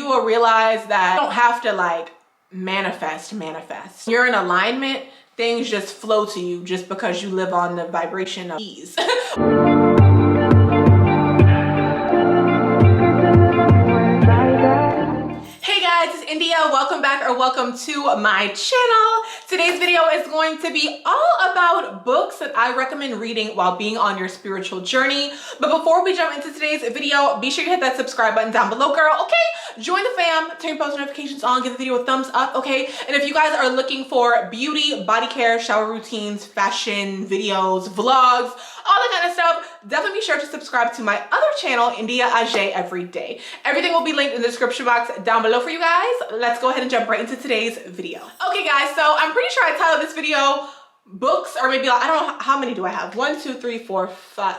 you will realize that you don't have to like manifest. You're in alignment, things just flow to you just because you live on the vibration of ease. Hey guys, it's India. Welcome back or welcome to my channel. Today's video is going to be all about books that I recommend reading while being on your spiritual journey. But before we jump into today's video, be sure you hit that subscribe button down below, girl, okay? Join the fam, turn your post notifications on, give the video a thumbs up, okay? And if you guys are looking for beauty, body care, shower routines, fashion, videos, vlogs, all that kind of stuff, definitely be sure to subscribe to my other channel, India Ajay Everyday. Everything will be linked in the description box down below for you guys. Let's go ahead and jump right into today's video. Okay guys, so I'm pretty sure I titled this video books, or maybe like, I don't know, how many do I have? 1, 2, 3, 4, 5,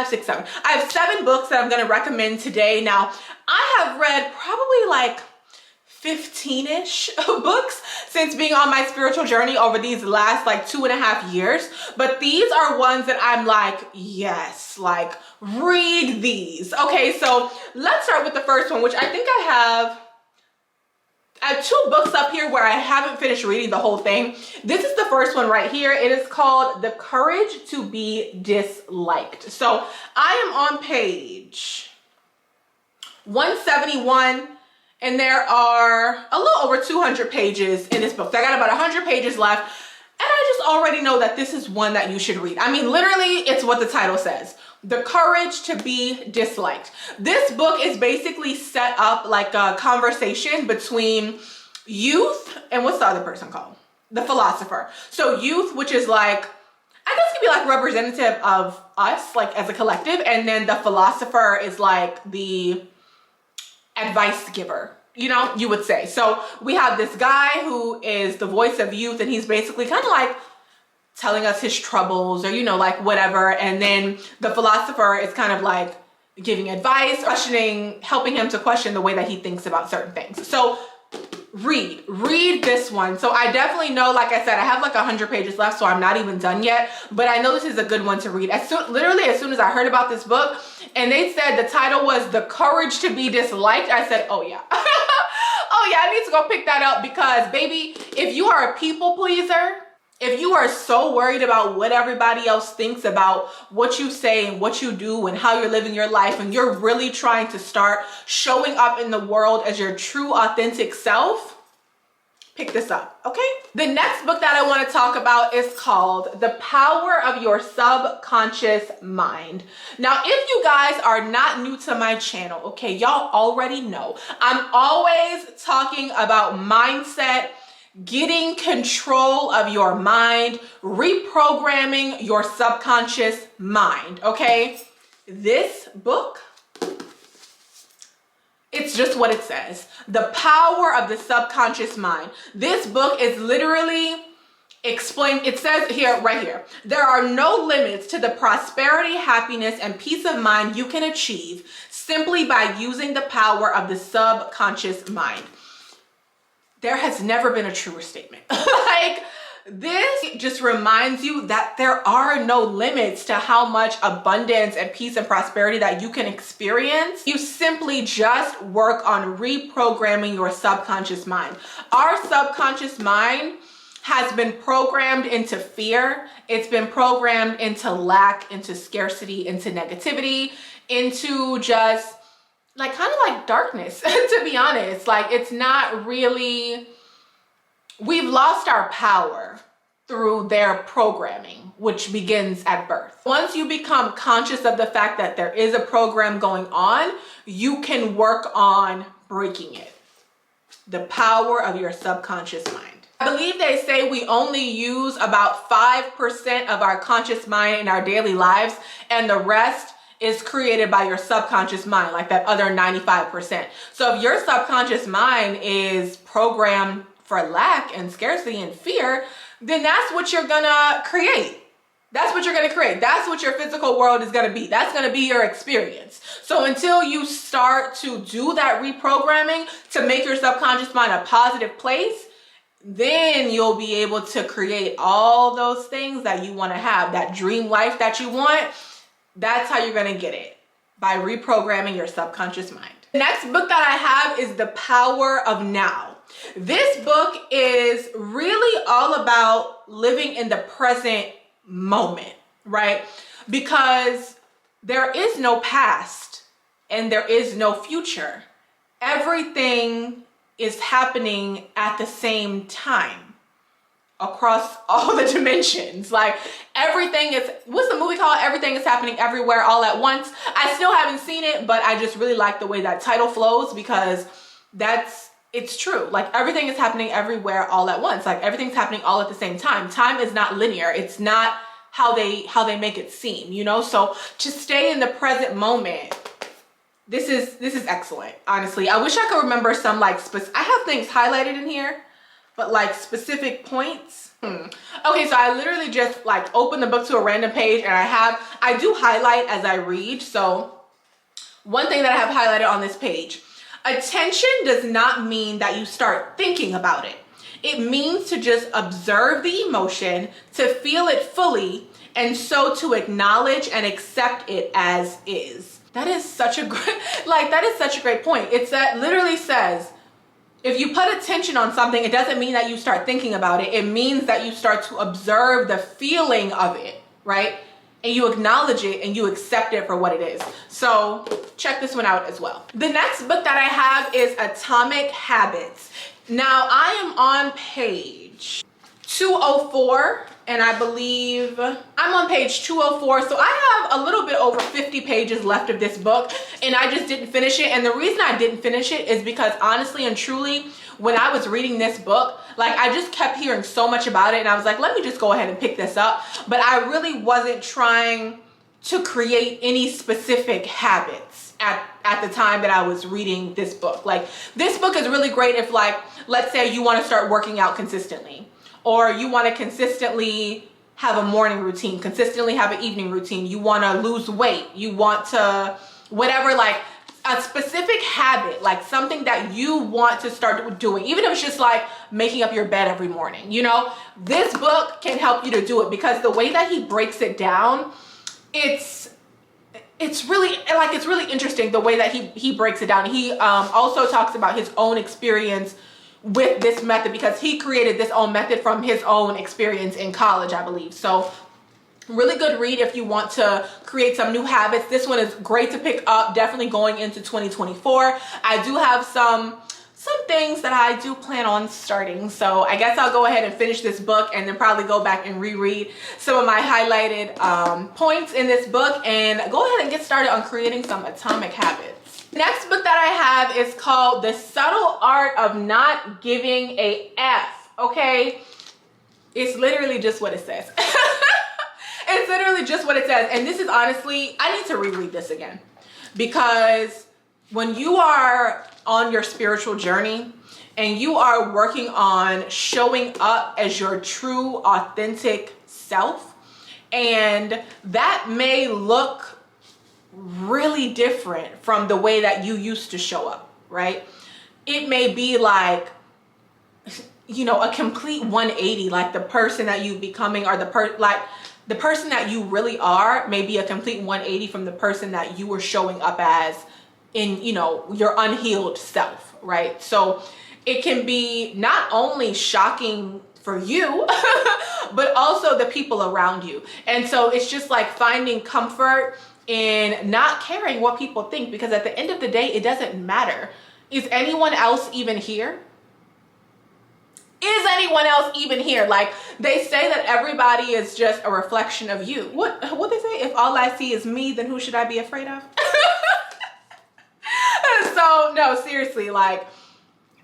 6, 7. I have 7 books that I'm gonna recommend today. Now, I have read probably like 15-ish books since being on my spiritual journey over these last like 2.5 years. But these are ones that I'm like, yes, like read these. Okay, so let's start with the first one, which I think I have 2 books up here where I haven't finished reading the whole thing. This is the first one right here. It is called The Courage to Be Disliked. So I am on page 171. And there are a little over 200 pages in this book. So I got about 100 pages left. And I just already know that this is one that you should read. I mean, literally, it's what the title says. The Courage to Be Disliked. This book is basically set up like a conversation between youth and what's the other person called? The philosopher. So youth, which is like, I guess could be like representative of us, like as a collective. And then the philosopher is like the advice giver, you know, you would say. So we have this guy who is the voice of youth, and he's basically kind of like telling us his troubles, or, you know, like whatever. And then the philosopher is kind of like giving advice, questioning, helping him to question the way that he thinks about certain things. So read this one. So I definitely know, like I said, I have like 100 pages left, so I'm not even done yet, but I know this is a good one to read. Literally as soon as I heard about this book and they said the title was The Courage to Be Disliked, I said, oh yeah. Oh yeah, I need to go pick that up, because baby, if you are a people pleaser, if you are so worried about what everybody else thinks about what you say and what you do and how you're living your life, and you're really trying to start showing up in the world as your true authentic self, pick this up, okay? The next book that I want to talk about is called The Power of Your Subconscious Mind. Now, if you guys are not new to my channel, okay, y'all already know I'm always talking about mindset, getting control of your mind, reprogramming your subconscious mind, okay? This book, it's just what it says. The Power of the Subconscious Mind. This book is literally explained. It says here, right here, there are no limits to the prosperity, happiness, and peace of mind you can achieve simply by using the power of the subconscious mind. There has never been a truer statement. Like, this just reminds you that there are no limits to how much abundance and peace and prosperity that you can experience. You simply just work on reprogramming your subconscious mind. Our subconscious mind has been programmed into fear. It's been programmed into lack, into scarcity, into negativity, into just like kind of like darkness, to be honest. Like, it's not really, we've lost our power through their programming, which begins at birth. Once you become conscious of the fact that there is a program going on, you can work on breaking it. The power of your subconscious mind. I believe they say we only use about 5% of our conscious mind in our daily lives, and the rest is created by your subconscious mind, like that other 95%. So if your subconscious mind is programmed for lack and scarcity and fear, then that's what you're gonna create. That's what you're gonna create. That's what your physical world is gonna be. That's gonna be your experience. So until you start to do that reprogramming to make your subconscious mind a positive place, then you'll be able to create all those things that you wanna have, that dream life that you want. That's how you're gonna get it, by reprogramming your subconscious mind. The next book that I have is The Power of Now. This book is really all about living in the present moment, right? Because there is no past and there is no future. Everything is happening at the same time across all the dimensions. Like everything is, what's the movie called? Everything is happening everywhere all at once. I still haven't seen it, but I just really like the way that title flows because it's true. Like everything is happening everywhere all at once. Like everything's happening all at the same time. Time is not linear. It's not how they make it seem, you know? So to stay in the present moment, this is excellent, honestly. I wish I could remember some like I have things highlighted in here, but like specific points. Okay, so I literally just like open the book to a random page and I do highlight as I read. So one thing that I have highlighted on this page, attention does not mean that you start thinking about it. It means to just observe the emotion, to feel it fully, and so to acknowledge and accept it as is. That is such a great point. It's that literally says, if you put attention on something, it doesn't mean that you start thinking about it. It means that you start to observe the feeling of it, right? And you acknowledge it and you accept it for what it is. So check this one out as well. The next book that I have is Atomic Habits. Now I am on page 204 and I believe I'm on page 204. So I have a little bit over 50 pages left of this book and I just didn't finish it. And the reason I didn't finish it is because honestly and truly, when I was reading this book, like I just kept hearing so much about it and I was like, let me just go ahead and pick this up. But I really wasn't trying to create any specific habits at the time that I was reading this book. Like this book is really great if like, let's say you want to start working out consistently, or you want to consistently have a morning routine, consistently have an evening routine. You want to lose weight. You want to whatever, like a specific habit, like something that you want to start doing, even if it's just like making up your bed every morning, you know, this book can help you to do it because the way that he breaks it down, it's really interesting the way that he breaks it down. He also talks about his own experience with this method because he created this own method from his own experience in college, I believe. So really good read if you want to create some new habits. This one is great to pick up, definitely going into 2024. I do have some things that I do plan on starting. So I guess I'll go ahead and finish this book and then probably go back and reread some of my highlighted points in this book and go ahead and get started on creating some atomic habits. Next book that I have is called The Subtle Art of Not Giving a F, okay? It's literally just what it says. It's literally just what it says. And this is honestly, I need to reread this again because when you are on your spiritual journey and you are working on showing up as your true, authentic self, and that may look really different from the way that you used to show up, right? It may be like, you know, a complete 180, like the person that you becoming or the person that you really are may be a complete 180 from the person that you were showing up as in, you know, your unhealed self, right? So it can be not only shocking for you, but also the people around you. And so it's just like finding comfort in not caring what people think, because at the end of the day, it doesn't matter. Is anyone else even here? Is anyone else even here? Like they say that everybody is just a reflection of you. What they say? If all I see is me, then who should I be afraid of? So no, seriously, like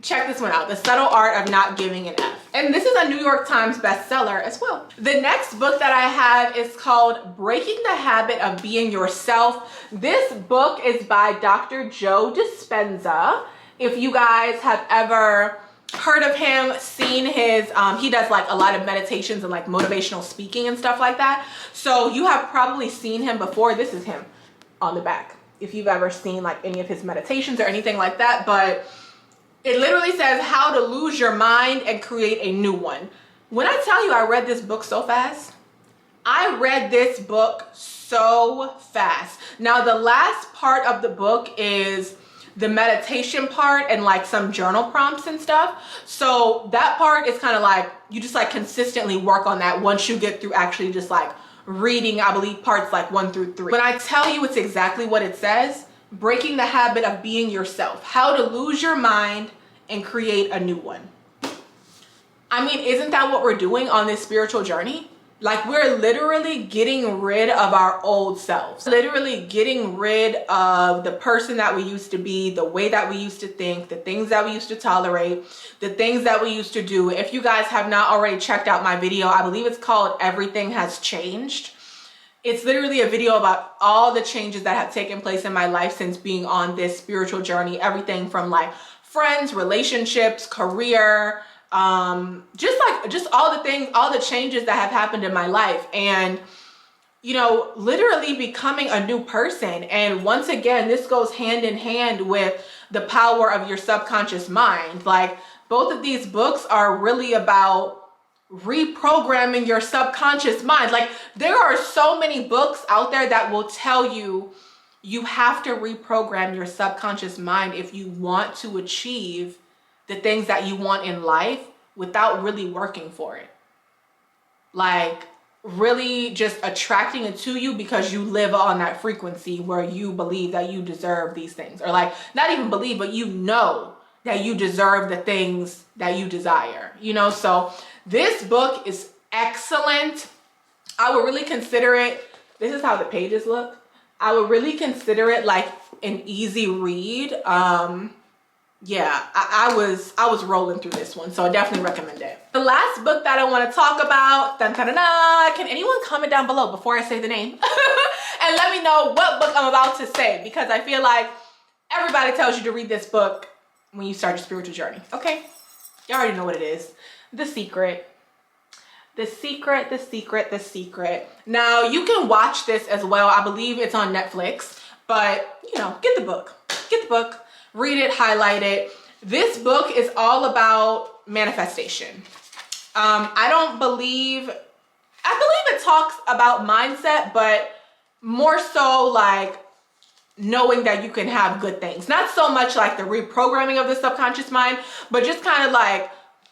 check this one out. The Subtle Art of Not Giving an F. And this is a New York Times bestseller as well. The next book that I have is called Breaking the Habit of Being Yourself. This book is by Dr. Joe Dispenza. If you guys have ever heard of him, seen his, he does like a lot of meditations and like motivational speaking and stuff like that. So you have probably seen him before. This is him on the back, if you've ever seen like any of his meditations or anything like that. But it literally says how to lose your mind and create a new one. When I tell you I read this book so fast, I read this book so fast. Now the last part of the book is the meditation part and like some journal prompts and stuff. So that part is kind of like, you just like consistently work on that once you get through actually just like reading, I believe, parts like 1 through 3. When I tell you it's exactly what it says, breaking the habit of being yourself, how to lose your mind and create a new one. I mean, isn't that what we're doing on this spiritual journey? Like, we're literally getting rid of our old selves, literally getting rid of the person that we used to be, the way that we used to think, the things that we used to tolerate, the things that we used to do. If you guys have not already checked out my video, I believe it's called Everything Has Changed. It's literally a video about all the changes that have taken place in my life since being on this spiritual journey. Everything from like friends, relationships, career, just all the things, all the changes that have happened in my life. And, you know, literally becoming a new person. And once again, this goes hand in hand with the power of your subconscious mind. Like, both of these books are really about reprogramming your subconscious mind. Like, there are so many books out there that will tell you you have to reprogram your subconscious mind if you want to achieve the things that you want in life without really working for it. Like, really just attracting it to you because you live on that frequency where you believe that you deserve these things, or like, not even believe, but you know that you deserve the things that you desire, you know? So this book is excellent. I would really consider it, this is how the pages look. I would really consider it like an easy read. Yeah, I was rolling through this one, so I definitely recommend it. The last book that I want to talk about, dun, dun, dun, dun, can anyone comment down below before I say the name? And let me know what book I'm about to say, because I feel like everybody tells you to read this book when you start your spiritual journey. Okay, you already know what it is. The Secret. The Secret, The Secret, The Secret. Now, you can watch this as well. I believe it's on Netflix, but, you know, get the book. Get the book. Read it, highlight it. This book is all about manifestation. I believe it talks about mindset, but more so like knowing that you can have good things. Not so much like the reprogramming of the subconscious mind, but just kind of like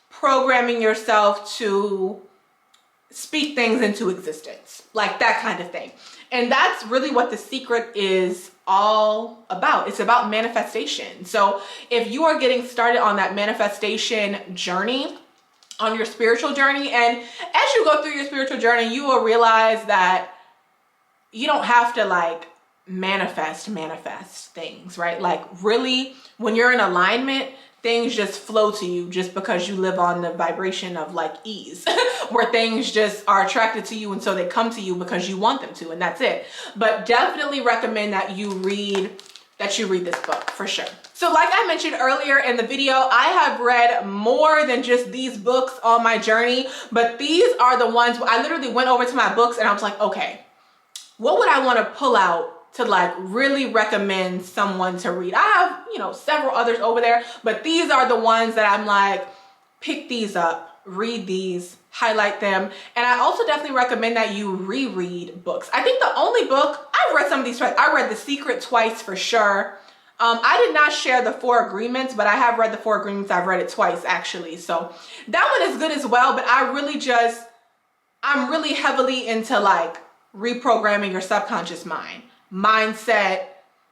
programming yourself to speak things into existence, like that kind of thing. And that's really what The Secret is all about. It's about manifestation. So if you are getting started on that manifestation journey, on your spiritual journey, and as you go through your spiritual journey, you will realize that you don't have to like manifest things, right? Like, really, when you're in alignment, things just flow to you just because you live on the vibration of like ease, where things just are attracted to you, and so they come to you because you want them to, and that's it. But definitely recommend that you read this book for sure. So like I mentioned earlier in the video, I have read more than just these books on my journey, but these are the ones where I literally went over to my books and I was like, okay, what would I want to pull out to like really recommend someone to read? I have, you know, several others over there, but these are the ones that I'm like, pick these up, read these, highlight them. And I also definitely recommend that you reread books. I think the only book, I've read some of these twice. I read The Secret twice for sure. I did not share the 4 Agreements, but I have read the 4 Agreements. I've read it twice actually. So that one is good as well, but I'm really heavily into like reprogramming your subconscious mind, mindset,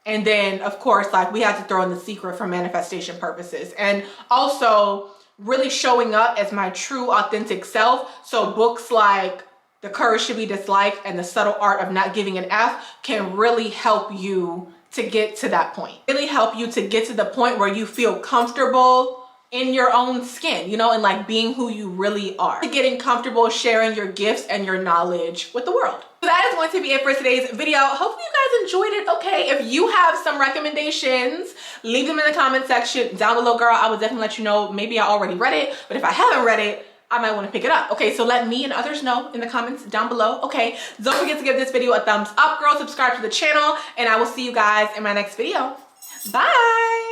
and then of course, like, we have to throw in The Secret for manifestation purposes, and also really showing up as my true authentic self. So books like The Courage to Be Disliked and The Subtle Art of Not Giving an F can really help you to get to that point, really help you to get to the point where you feel comfortable in your own skin, you know, and like being who you really are, getting comfortable sharing your gifts and your knowledge with the world. So that is going to be it for today's video. Hopefully you guys enjoyed it. Okay, if you have some recommendations, leave them in the comment section down below, girl. I will definitely let you know. Maybe I already read it, but if I haven't read it, I might want to pick it up. Okay, so let me and others know in the comments down below. Okay, don't forget to give this video a thumbs up, girl. Subscribe to the channel, and I will see you guys in my next video. Bye.